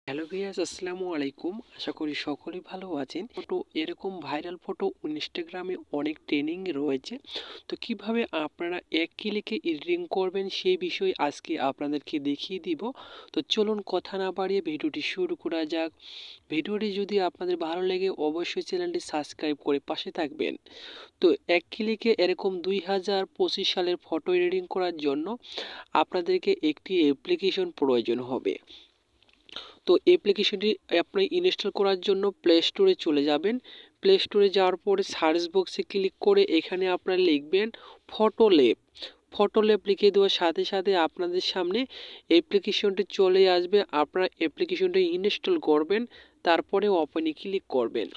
Hello viewers, আসসালামু আলাইকুম। আশা করি সকলেই ভালো আছেন। এরকম ভাইরাল ফটো ইনস্টাগ্রামে অনেক ট্রেনিং রয়েছে। তো কিভাবে আপনারা এক ক্লিকে এডিটিং করবেন সেই বিষয়ে আজকে আপনাদেরকে দেখিয়ে দিব। তো চলুন কথা না বাড়িয়ে ভিডিওটি শুরু করা যাক। ভিডিওটি যদি আপনাদের ভালো লাগে অবশ্যই চ্যানেলটি সাবস্ক্রাইব করে পাশে থাকবেন। তো এক ক্লিকে এরকম 2025 সালের ফটো এডিটিং করার জন্য আপনাদেরকে একটি অ্যাপ্লিকেশন প্রয়োজন হবে। তো অ্যাপ্লিকেশনটি আপনি ইনস্টল করার জন্য প্লে স্টোরে চলে যাবেন। প্লে স্টোরে যাওয়ার পরে সার্চ বক্সে ক্লিক করে এখানে আপনারা লিখবেন ফটোল্যাব। ফটোল্যাব লিখে দেওয়ার সাথে সাথে আপনাদের সামনে অ্যাপ্লিকেশনটি চলে আসবে। আপনারা অ্যাপ্লিকেশনটি ইনস্টল করবেন, তারপরে ওপেনে ক্লিক করবেন।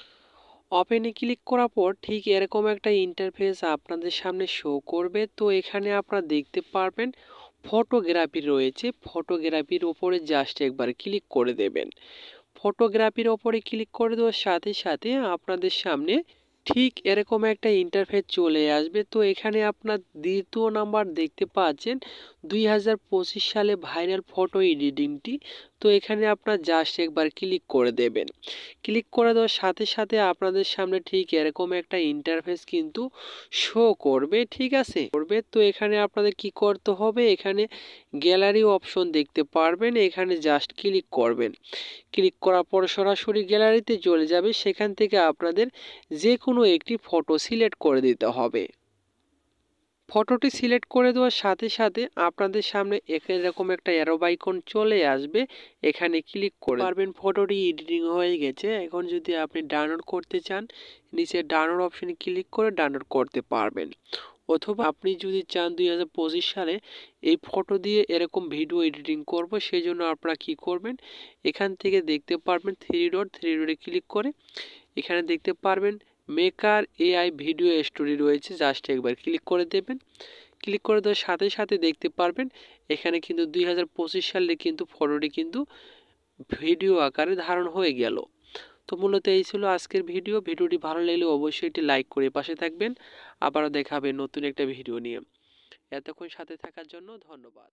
ওপেনে ক্লিক করার পর ঠিক এরকম একটা ইন্টারফেস আপনাদের সামনে শো করবে। তো এখানে আপনারা দেখতে পারবেন ফটোগ্রাফি রয়েছে। ফটোগ্রাফির ওপরে জাস্ট একবার ক্লিক করে দেবেন। ফটোগ্রাফির ওপরে ক্লিক করে দেওয়ার সাথে সাথে আপনাদের সামনে ঠিক এরকম একটা ইন্টারফেস চলে আসবে। তো এখানে আপনার দ্বিতীয় নাম্বার দেখতে পাচ্ছেন 2025 সালে ভাইরাল ফটো এডিটিংটি। তো এখানে আপনার জাস্ট একবার ক্লিক করে দেবেন। ক্লিক করে দেওয়ার সাথে সাথে আপনাদের সামনে ঠিক এরকম একটা ইন্টারফেস কিন্তু শো করবে, ঠিক আছে করবে। তো এখানে আপনাদের কি করতে হবে, এখানে গ্যালারি অপশন দেখতে পারবেন, এখানে জাস্ট ক্লিক করবেন। ক্লিক করার পর সরাসরি গ্যালারিতে চলে যাবে। সেখান থেকে আপনাদের যে কোনো একটি ফটো সিলেক্ট করে দিতে হবে। ফটোটি সিলেক্ট করে দেওয়ার সাথে সাথে আপনাদের সামনে এরকম একটা অ্যারো আইকন চলে আসবে। এখানে ক্লিক করে পারবেন ফটোটি এডিটিং হয়ে গেছে। এখন যদি আপনি ডাউনলোড করতে চান, নিচে ডাউনলোড অপশনে ক্লিক করে ডাউনলোড করতে পারবেন। অথবা আপনি যদি চান 2025 সালে এই ফটো দিয়ে এরকম ভিডিও এডিটিং করব, সেই জন্য আপনারা কি করবেন, এখান থেকে দেখতে পারবেন থ্রি ডটে ক্লিক করে এখানে দেখতে পারবেন মেকার এআই ভিডিও স্টোরি রয়েছে, জাস্ট একবার ক্লিক করে দেবেন। ক্লিক করে দেওয়ার সাথে সাথে দেখতে পারবেন এখানে কিন্তু 2025 সালে কিন্তু ফটোটি কিন্তু ভিডিও আকারে ধারণ হয়ে গেল। তো মূলত এই ছিল আজকের ভিডিও। ভিডিওটি ভালো লাগলে অবশ্যই এটি লাইক করে পাশে থাকবেন। আবারও দেখা হবে নতুন একটা ভিডিও নিয়ে। এতক্ষণ সাথে থাকার জন্য ধন্যবাদ।